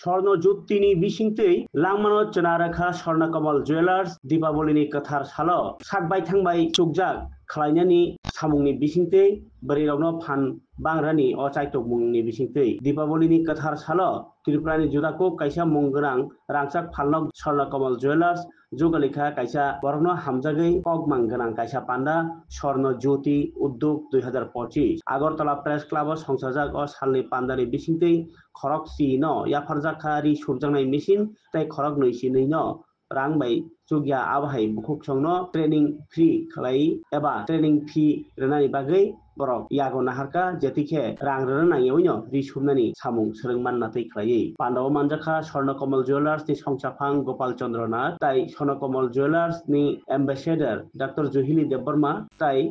स्वर्णज्योतिनि बिसिंतै लांमानो चनाराखा स्वर्णकमल ज्वेलार्स दीपावलिनि कथार सालो सातबाय थांबाय चुकजाक खालायनायनि सामुंनि बिसिंतै बोरैरावनो फान बांग्रानि अचाइटक मुंनि बिसिंतै दीपावलिनि कथार सालो त्रिपुरानि जुदाको काइसा मुंगोनां रांचाक फालनक स्वर्णकमल ज्वेलार्स जुगलिखा काइसा बरनो हामजागै पगमां गोनां काइसा पान्डा स्वर्णज्योति उद्योग 2025 आगरतला प्रेस क्लाब संसारजाक अ सालनि पान्डानि बिसिंतै खरक सिनो याफारजाखारि सुरजांनाय मेसिन तै खरक नैसिनैनो रां बाय जुगिया आबाहाय बुखुक संनो ट्रेनिंग फ्री खालाई एबा ट्रेनिंग फी रनानि बागै बरक यागो नाहारका जेतिखे रां रनायैनो रिसुमनानि सामुं सोलोंमान नाथै खालायै पान्डव मानजाखा स्वर्णकमल ज्वेलार्स नि संसाफां गोपाल चंद्र नाथ ताई स्वर्णकमल ज्वेलार्स नि एम्बेसेडर डॉक्टर जुहिली देबबर्मा ताई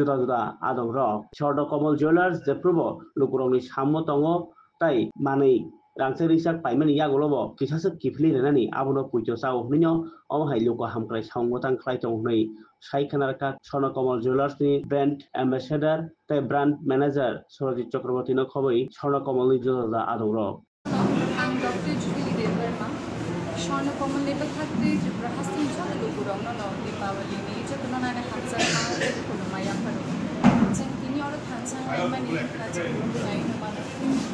जुदा जुदा आदम रक स्वर्णकमल ज्वेलार्स जेप्रुबो लुकुरंनि सामो दङो ताई मानै रांसे रिसाक पाइमानि यागोलबो किसासो किफली रेनानि आबनो पुइतो साव हनिनो अमहाय लोको हामख्राय सावमोतां खालायतो हनै साइखनारका स्वर्णकमल ज्वेलार्स नि ब्रांड एम्बेसेडर ताई ब्रांड मैनेजर सरजित चक्रवर्ती न खबै स्वर्णकमल नि जुदा आदम रक आं डॉक्टर जुहिली देबबर्मा स्वर्णकमल लेबल थाकते त्रिपुरा हास्तिन जल लुकुरंनो न दीपावलिनि जतनो नाना हामजा आरो खुलुमाया फरो जोंनि और थानसांनाय मानि खाथि बुंनाय नमान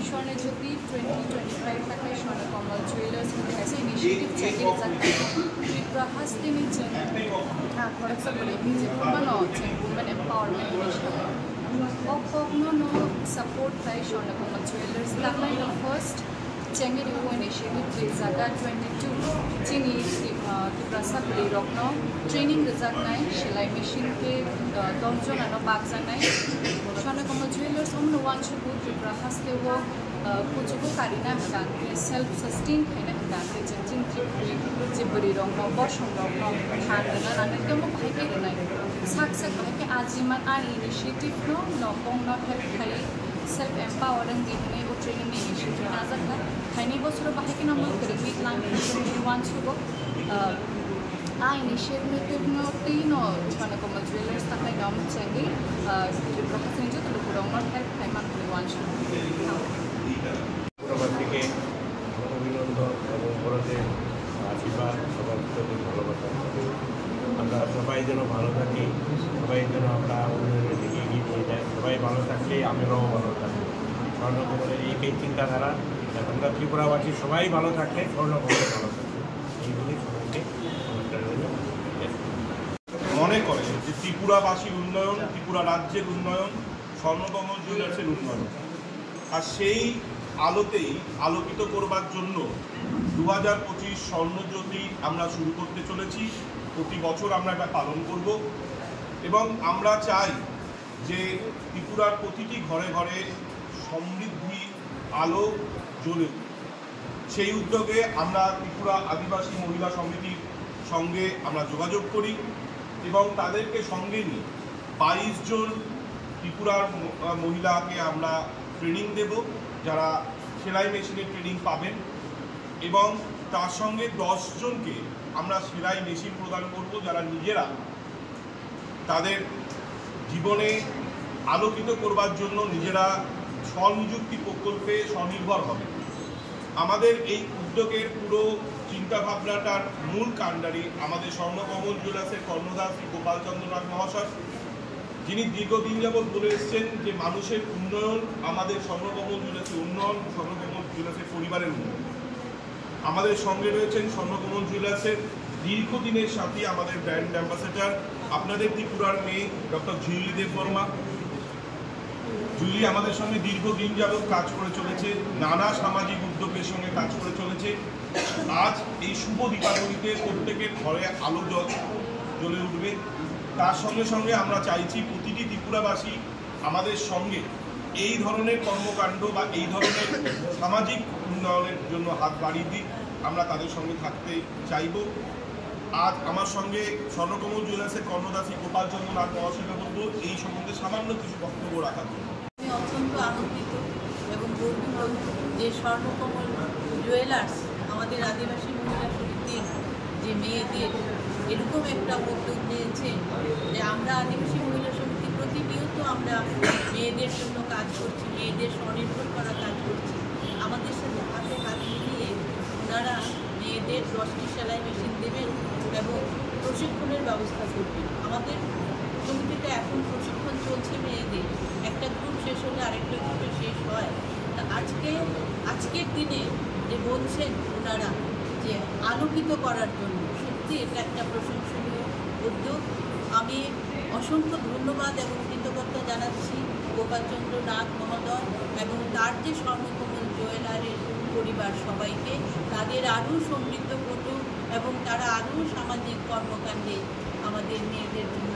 स्वर्णज्योति 2025 थाखाय स्वर्णकमल ज्वेलार्स खायसे इनिशिएटिव चेकिं जाखाय त्रिपुरा हास्तिनि जों फरायसाफोरनि बिजिरखौनो जों वुमेन एम्पावरमेन्ट इनिशिएटिभ अफनो नो सपोर्ट बाय स्वर्णकमल ज्वेलार्स ताकलाय फर्स्ट चेंगे रिको इनिशिएटिव जे जागा 22 चिनी त्रिपुरा साबली रकनो ट्रेनिंग रजाकनाय सिलाई मेशिन के दंजन आनो बागजानाय स्वर्णकमल ज्वेलार्स ओमनो वानसुकु त्रिपुरा हास्तेवो कुचुको कारिना हदांगे सेल्फ सस्टेन खायना हदांगे जोंथिं त्रिपुरी जिबरी रंनो बसं रंनो थांगोना नानै दमो बाहायबाय रनाय साकसा बाहायके आजिमान आर इनिशिएटिभ नो नबं न हेल्प खाय सेल्फ एम्पावरिंग दिहने ओ ट्रेनिंग इनिशिएटिभ नाजाखा खायनि बसरो बाहायके नमल गरबि लांनि वानसुको आ इनिशिएटिभ नो तीनो स्वर्णकमल ज्वेलार्स ताकाय नाम चेंगे त्रिपुरा हास्तिनि जो लुकुरंनो हेल्प खायमान वानसुको প্রবাসীকে অভিনন্দন এবং বড়দের আশীর্বাদ সবার প্রতি ভালোবাসা আমরা সবাই যেন ভালো থাকি সবাই যেন আমরা উন্নয়নের দিকে এগিয়ে নিয়ে যাই সবাই ভালো থাকলে আমরাও ভালো থাকবো স্বর্ণকমলের এই চিন্তাধারা আমরা ত্রিপুরাবাসী সবাই ভালো থাকলে স্বর্ণকমল ভালো থাকবে এইগুলি সবাইকে মনে করে যে ত্রিপুরাবাসীর উন্নয়ন ত্রিপুরা রাজ্যের উন্নয়ন স্বর্ণকমল জুয়েলার্সের উন্নয়ন আর সেই আলোতেই আলোকিত করবার জন্য 2025 স্বর্ণজ্যোতি আমরা শুরু করতে চলেছি প্রতি বছর আমরা এটা পালন করব এবং আমরা চাই যে ত্রিপুরার প্রতিটি ঘরে ঘরে সমৃদ্ধি আলো জ্বলে সেই উদ্যোগে আমরা ত্রিপুরা আদিবাসী মহিলা সমিতির সঙ্গে আমরা যোগাযোগ করি এবং তাদেরকে সঙ্গে নিয়ে 22 জন ত্রিপুরার মহিলাকে আমরা ট্রেনিং দেব যারা সেলাই মেশিনের ট্রেনিং পাবেন এবং তার সঙ্গে 10 জনকে আমরা সেলাই মেশিন প্রদান করব যারা নিজেরা তাদের জীবনে আলোকিত করবার জন্য নিজেরা স্বনিযুক্তি প্রকল্পে স্বনির্ভর হবে আমাদের এই উদ্যোগের পুরো চিন্তাভাবনাটার মূল কাণ্ডারি আমাদের স্বর্ণকমল জুয়েলার্সের কর্ণধার শ্রী গোপাল চন্দ্রনাথ মহাশয় যিনি দীর্ঘদিন যাবৎ বলে এসেছেন যে মানুষের উন্নয়ন আমাদের স্বর্ণকমল জুয়েলার্সের উন্নয়ন স্বর্ণকমল জুয়েলার্সের পরিবারের উন্নয়ন আমাদের সঙ্গে রয়েছেন স্বর্ণকমল জুয়েলার্সের দীর্ঘদিনের সাথী আমাদের ব্র্যান্ড অ্যাম্বাসেডর আপনাদের ত্রিপুরার মেয়ে ডক্টর জুহিলি দেববর্মা জুহিলি আমাদের সঙ্গে দীর্ঘদিন যাবৎ কাজ করে চলেছে নানা সামাজিক উদ্যোগের সঙ্গে কাজ করে চলেছে আজ এই শুভ দীপাবলিতে প্রত্যেকের ঘরে আলো জ্বলে উঠবে তার সঙ্গে সঙ্গে আমরা চাইছি প্রতিটি ত্রিপুরাবাসী আমাদের সঙ্গে এই ধরনের কর্মকাণ্ড বা এই ধরনের সামাজিক উন্নয়নের জন্য হাত বাড়িয়ে দিই আমরা তাদের সঙ্গে থাকতে চাইব আজ আমার সঙ্গে স্বর্ণকমল জুয়েলার্সের কর্ণধার শ্রী গোপাল চন্দ্রনাথ মহাশয়কে বলবো এই সম্বন্ধে সামান্য কিছু বক্তব্য রাখার জন্য আমি অত্যন্ত আনন্দিত এবং গর্বিত যে স্বর্ণকমল জুয়েলার্স আমাদের আদিবাসী মহিলা সমিতির যে মেয়েদের এরকম একটা উদ্যোগ নিয়েছে যে আমরা আদিবাসী মহিলা সমিতি প্রতিনিয়ত আমরা মেয়েদের জন্য কাজ করছি মেয়েদের স্বনির্ভর করা কাজ করছি আমাদের সাথে হাতে হাত মিলিয়ে ওনারা মেয়েদের 10টি সেলাই মেশিন দেবেন এবং প্রশিক্ষণের ব্যবস্থা করবেন। আমাদের সমিতিতে এখন প্রশিক্ষণ চলছে মেয়েদের, একটা গ্রুপ শেষ হলে আরেকটা গ্রুপে শেষ হয়। তা আজকের দিনে যে বলছেন ওনারা যে আলোকিত করার জন্য, সত্যি এটা একটা প্রশংসনীয় উদ্যোগ। আমি অসংখ্য ধন্যবাদ এবং কৃতজ্ঞতা জানাচ্ছি গোপালচন্দ্র নাথ মহোদয় এবং তার যে স্বর্ণকমল জুয়েলারের পরিবার সবাইকে। তাদের আরও সমৃদ্ধ করুক এবং তারা আরও সামাজিক কর্মকাণ্ডে আমাদের মেয়েদের জন্য